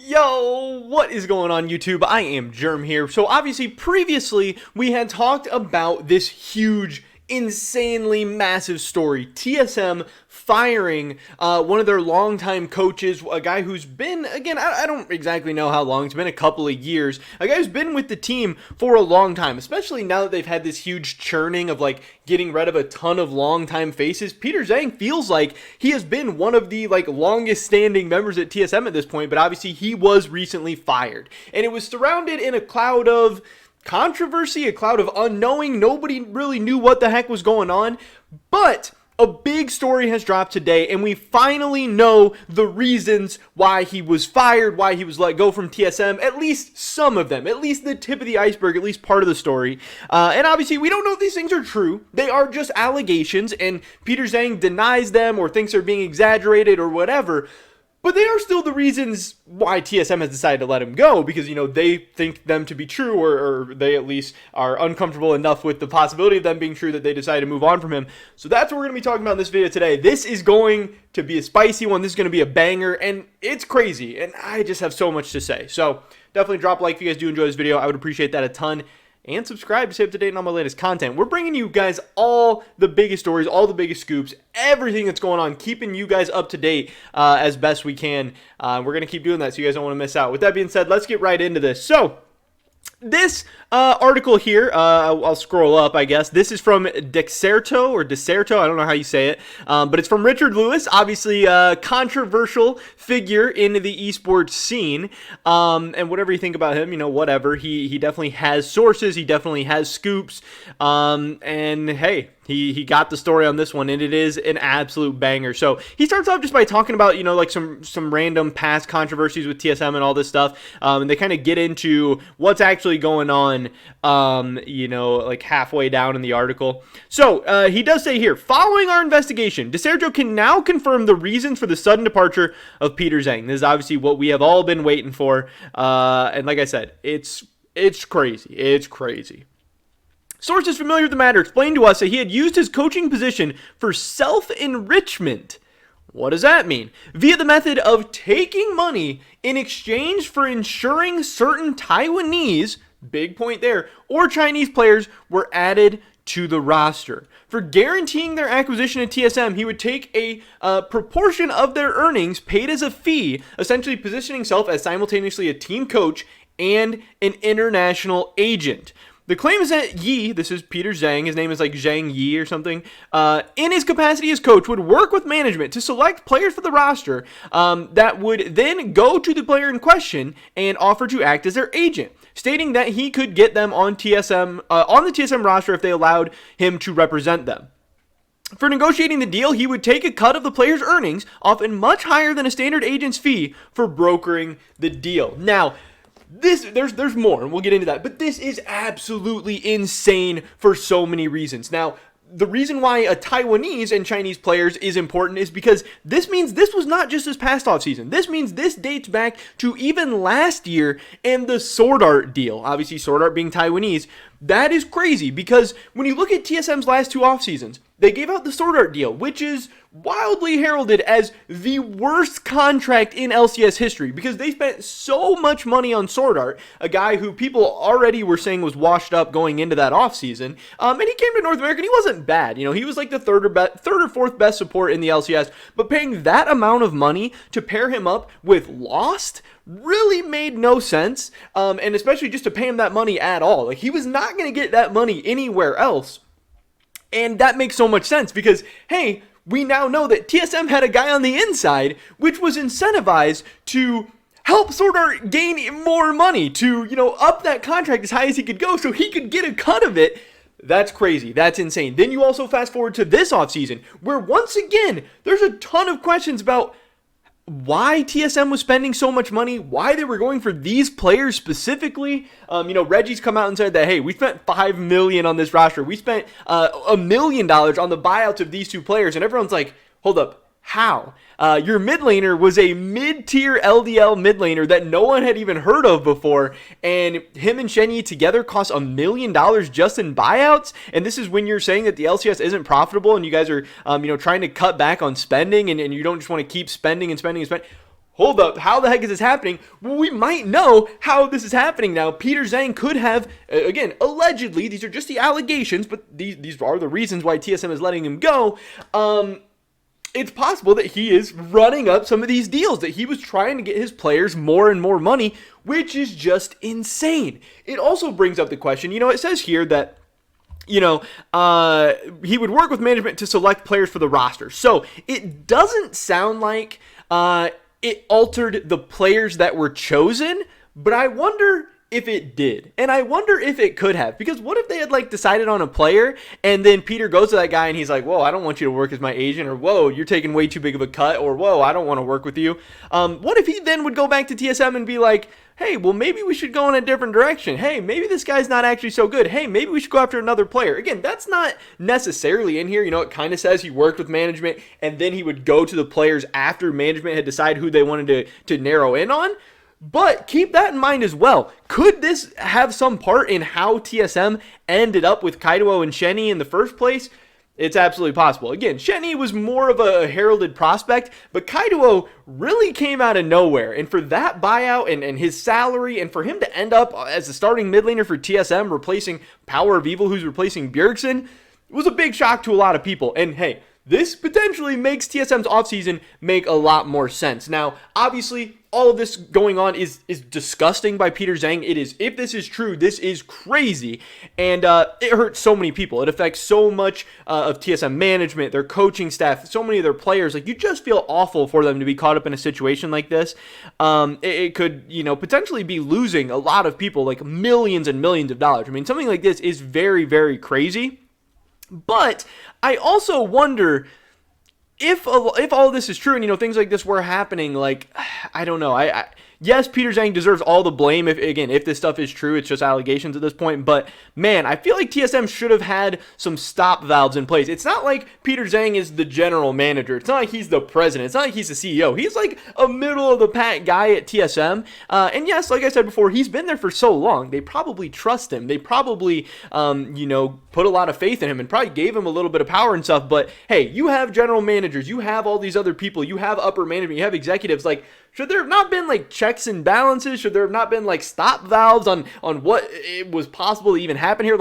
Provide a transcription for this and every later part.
Yo, what is going on YouTube? I am Germ here. So obviously previously we had talked about this huge, insanely massive story. TSM firing one of their longtime coaches, a guy who's been, again, I don't exactly know how long, it's been a couple of years, a guy who's been with the team for a long time, especially now that they've had this huge churning of like getting rid of a ton of longtime faces. Peter Tsm feels like he has been one of the longest standing members at TSM at this point, but obviously he was recently fired, and it was surrounded in a cloud of controversy, a cloud of unknowing. Nobody really knew what the heck was going on, but a big story has dropped today, and we finally know the reasons why he was fired, why he was let go from TSM, at least some of them, at least the tip of the iceberg, at least part of the story. And obviously, we don't know if these things are true. They are just allegations, and Peter Tsm denies them or thinks they're being exaggerated or whatever. But they are still the reasons why TSM has decided to let him go, because, they think them to be true, or they at least are uncomfortable enough with the possibility of them being true that they decide to move on from him. So that's what we're going to be talking about in this video today. This is going to be a spicy one. This is going to be a banger, and it's crazy, and I just have so much to say. So definitely drop a like if you guys do enjoy this video. I would appreciate that a ton. And subscribe to stay up to date on all my latest content. We're bringing you guys all the biggest stories, all the biggest scoops, everything that's going on, keeping you guys up to date as best we can. We're going to keep doing that so you guys don't want to miss out. With that being said, let's get right into this. So this article here, I'll scroll up, I guess. This is from Dexerto, or Deserto, I don't know how you say it, but it's from Richard Lewis, obviously a controversial figure in the esports scene, and whatever you think about him, whatever, he definitely has sources, he definitely has scoops, and hey, he got the story on this one, and it is an absolute banger. So he starts off just by talking about, some random past controversies with TSM and all this stuff, and they kind of get into what's actually going on, halfway down in the article. So he does say here, following our investigation, Deserto can now confirm the reasons for the sudden departure of Peter Tsm. This is obviously what we have all been waiting for, and like I said, it's crazy. It's crazy. Sources familiar with the matter explained to us that he had used his coaching position for self-enrichment. What does that mean? Via the method of taking money in exchange for ensuring certain Taiwanese, big point there, or Chinese players were added to the roster. For guaranteeing their acquisition at TSM, he would take a proportion of their earnings paid as a fee, essentially positioning himself as simultaneously a team coach and an international agent. The claim is that Yi, this is Peter Tsm, his name is like Zhang Yi or something, in his capacity as coach, would work with management to select players for the roster that would then go to the player in question and offer to act as their agent, stating that he could get them on the TSM roster if they allowed him to represent them. For negotiating the deal, he would take a cut of the player's earnings, often much higher than a standard agent's fee, for brokering the deal. Now, there's more, and we'll get into that, but this is absolutely insane for so many reasons. Now, the reason why a Taiwanese and Chinese players is important is because this means this was not just this past offseason. This means this dates back to even last year and the Sword Art deal. Obviously, Sword Art being Taiwanese. That is crazy because when you look at TSM's last two offseasons, they gave out the Sword Art deal, which is wildly heralded as the worst contract in LCS history because they spent so much money on Sword Art, a guy who people already were saying was washed up going into that offseason. And he came to North America and he wasn't bad. He was like the third or fourth best support in the LCS, but paying that amount of money to pair him up with Lost really made no sense, and especially just to pay him that money at all. He was not going to get that money anywhere else. And that makes so much sense because, hey, we now know that TSM had a guy on the inside which was incentivized to help Sword Art gain more money, to, up that contract as high as he could go so he could get a cut of it. That's crazy. That's insane. Then you also fast forward to this offseason where once again, there's a ton of questions about why TSM was spending so much money, why they were going for these players specifically. Reggie's come out and said that, hey, we spent $5 million on this roster. We spent $1 million on the buyouts of these two players. And everyone's like, hold up, how? Your mid laner was a mid-tier LDL mid laner that no one had even heard of before, and him and Shenyi together cost $1 million just in buyouts. And this is when you're saying that the LCS isn't profitable, and you guys are, trying to cut back on spending, and you don't just want to keep spending and spending and spending. hold up, how the heck is this happening? Well, we might know how this is happening now. Peter Zhang could have, again, allegedly, these are just the allegations, but these are the reasons why TSM is letting him go. It's possible that he is running up some of these deals, that he was trying to get his players more and more money, which is just insane. It also brings up the question, it says here that he would work with management to select players for the roster. So it doesn't sound like it altered the players that were chosen, but I wonder if it did. And I wonder if it could have. Because what if they had decided on a player and then Peter goes to that guy and he's like, whoa, I don't want you to work as my agent, or whoa, you're taking way too big of a cut, or whoa, I don't want to work with you. What if he then would go back to TSM and be like, hey, well, maybe we should go in a different direction. Hey, maybe this guy's not actually so good. Hey, maybe we should go after another player. Again, that's not necessarily in here. It kind of says he worked with management and then he would go to the players after management had decided who they wanted to narrow in on. But keep that in mind as well. Could this have some part in how TSM ended up with Kaido and Shenny in the first place? It's absolutely possible. Again, Shenny was more of a heralded prospect, but Kaido really came out of nowhere. And for that buyout and his salary, and for him to end up as the starting mid laner for TSM, replacing Power of Evil, who's replacing Bjergsen, was a big shock to a lot of people. And hey, this potentially makes TSM's offseason make a lot more sense. Now, obviously, all of this going on is disgusting by Peter Zhang. It is, if this is true, this is crazy. And it hurts so many people. It affects so much of TSM management, their coaching staff, so many of their players. You just feel awful for them to be caught up in a situation like this. It could, potentially be losing a lot of people, millions and millions of dollars. I mean, something like this is very, very crazy. But I also wonder if all this is true and, things like this were happening, I don't know. Yes, Peter Zhang deserves all the blame if this stuff is true. It's just allegations at this point. But, man, I feel like TSM should have had some stop valves in place. It's not like Peter Zhang is the general manager. It's not like he's the president. It's not like he's the CEO. He's a middle-of-the-pack guy at TSM. And, yes, like I said before, he's been there for so long. They probably trust him. They probably, put a lot of faith in him and probably gave him a little bit of power and stuff. But, hey, you have general managers. You have all these other people. You have upper management. You have executives. Should there have not been checks and balances? Should there have not been stop valves on what it was possible to even happen here?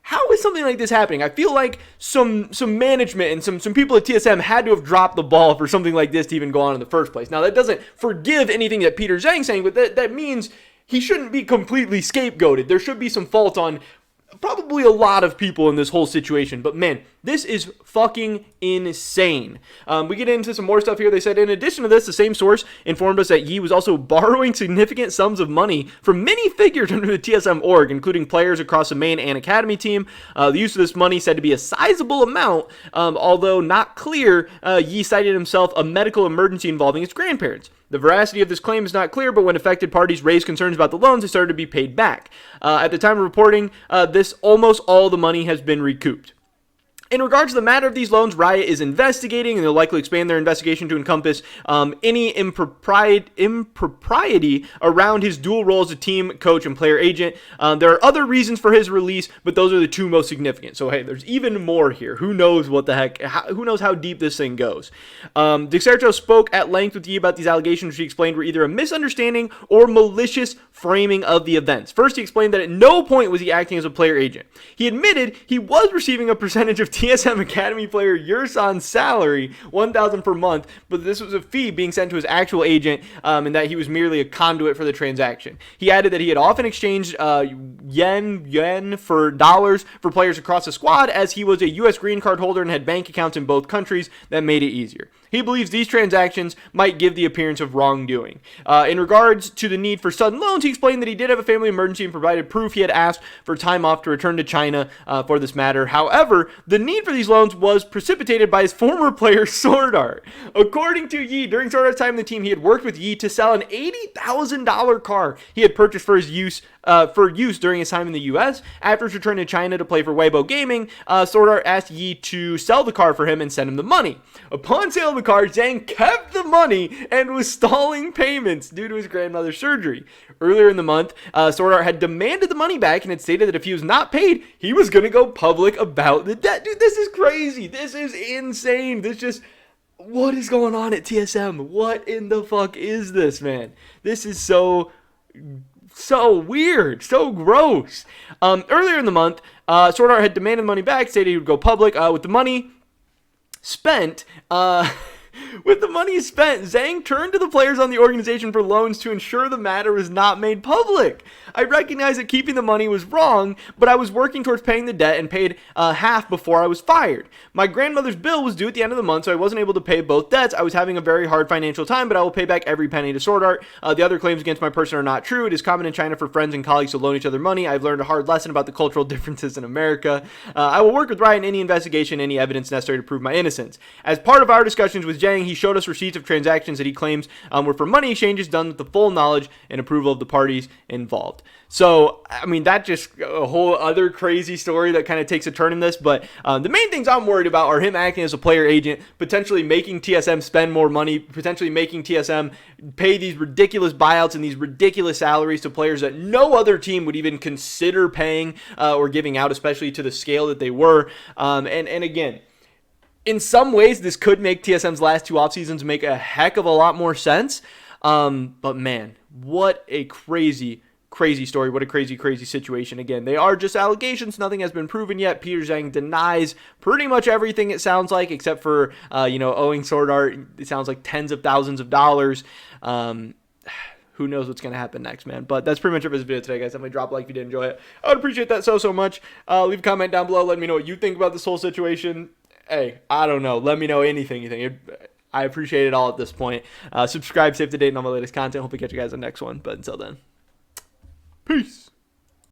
How is something like this happening? I feel like some management and some people at TSM had to have dropped the ball for something like this to even go on in the first place. Now, that doesn't forgive anything that Peter Zhang's saying, but that means he shouldn't be completely scapegoated. There should be some fault on probably a lot of people in this whole situation. But man, this is fucking insane. We get into some more stuff here. They said, in addition to this, the same source informed us that Yi was also borrowing significant sums of money from many figures under the TSM org, including players across the main and academy team. The use of this money said to be a sizable amount, although not clear. Yi cited himself a medical emergency involving his grandparents. The veracity of this claim is not clear, but when affected parties raised concerns about the loans, they started to be paid back. At the time of reporting this, almost all the money has been recouped. In regards to the matter of these loans, Riot is investigating, and they'll likely expand their investigation to encompass any impropriety around his dual roles as team coach and player agent. There are other reasons for his release, but those are the two most significant. So, hey, there's even more here. Who knows what the heck, who knows how deep this thing goes. Dexerto spoke at length with Yi about these allegations, which he explained were either a misunderstanding or malicious framing of the events. First, he explained that at no point was he acting as a player agent. He admitted he was receiving a percentage of TSM Academy player Yursan's salary, $1,000 per month, but this was a fee being sent to his actual agent, and that he was merely a conduit for the transaction. He added that he had often exchanged yen for dollars for players across the squad, as he was a U.S. green card holder and had bank accounts in both countries that made it easier. He believes these transactions might give the appearance of wrongdoing. In regards to the need for sudden loans, he explained that he did have a family emergency and provided proof he had asked for time off to return to China for this matter. However, the need for these loans was precipitated by his former player, Sword Art. According to Yi, during Sword Art's time in the team, he had worked with Yi to sell an $80,000 car he had purchased for his use during his time in the U.S. After his return to China to play for Weibo Gaming, Sword Art asked Yi to sell the car for him and send him the money. Upon sale of the car, Zhang kept the money and was stalling payments due to his grandmother's surgery. Earlier in the month, Sword Art had demanded the money back and had stated that if he was not paid, he was going to go public about the debt. Dude, this is crazy. This is insane. What is going on at TSM? What in the fuck is this, man? This is so weird, so gross. Earlier in the month, Sword Art had demanded money back, stated he would go public with the money spent. With the money spent, Zhang turned to the players on the organization for loans to ensure the matter was not made public. I recognize that keeping the money was wrong, but I was working towards paying the debt and paid half before I was fired. My grandmother's bill was due at the end of the month, so I wasn't able to pay both debts. I was having a very hard financial time, but I will pay back every penny to Sword Art. The other claims against my person are not true. It is common in China for friends and colleagues to loan each other money. I've learned a hard lesson about the cultural differences in America. I will work with Riot in any investigation, any evidence necessary to prove my innocence. As part of our discussions with Zhang, he showed us receipts of transactions that he claims were for money exchanges done with the full knowledge and approval of the parties involved. So, I mean, that just a whole other crazy story that kind of takes a turn in this. But the main things I'm worried about are him acting as a player agent, potentially making TSM spend more money, potentially making TSM pay these ridiculous buyouts and these ridiculous salaries to players that no other team would even consider paying or giving out, especially to the scale that they were. And again, in some ways, this could make TSM's last two off seasons make a heck of a lot more sense. But man, what a crazy story. What a crazy situation. Again, they are just allegations. Nothing has been proven yet. Peter Zhang denies pretty much everything, it sounds like, except for, owing Sword Art. It sounds like tens of thousands of dollars. Who knows what's going to happen next, man. But that's pretty much it for this video today, guys. Definitely drop a like if you did enjoy it. I would appreciate that so much. Leave a comment down below. Let me know what you think about this whole situation. Hey, I don't know. Let me know anything you think. I appreciate it all at this point. Subscribe, stay up to date on all my latest content. Hope to catch you guys on the next one. But until then, peace.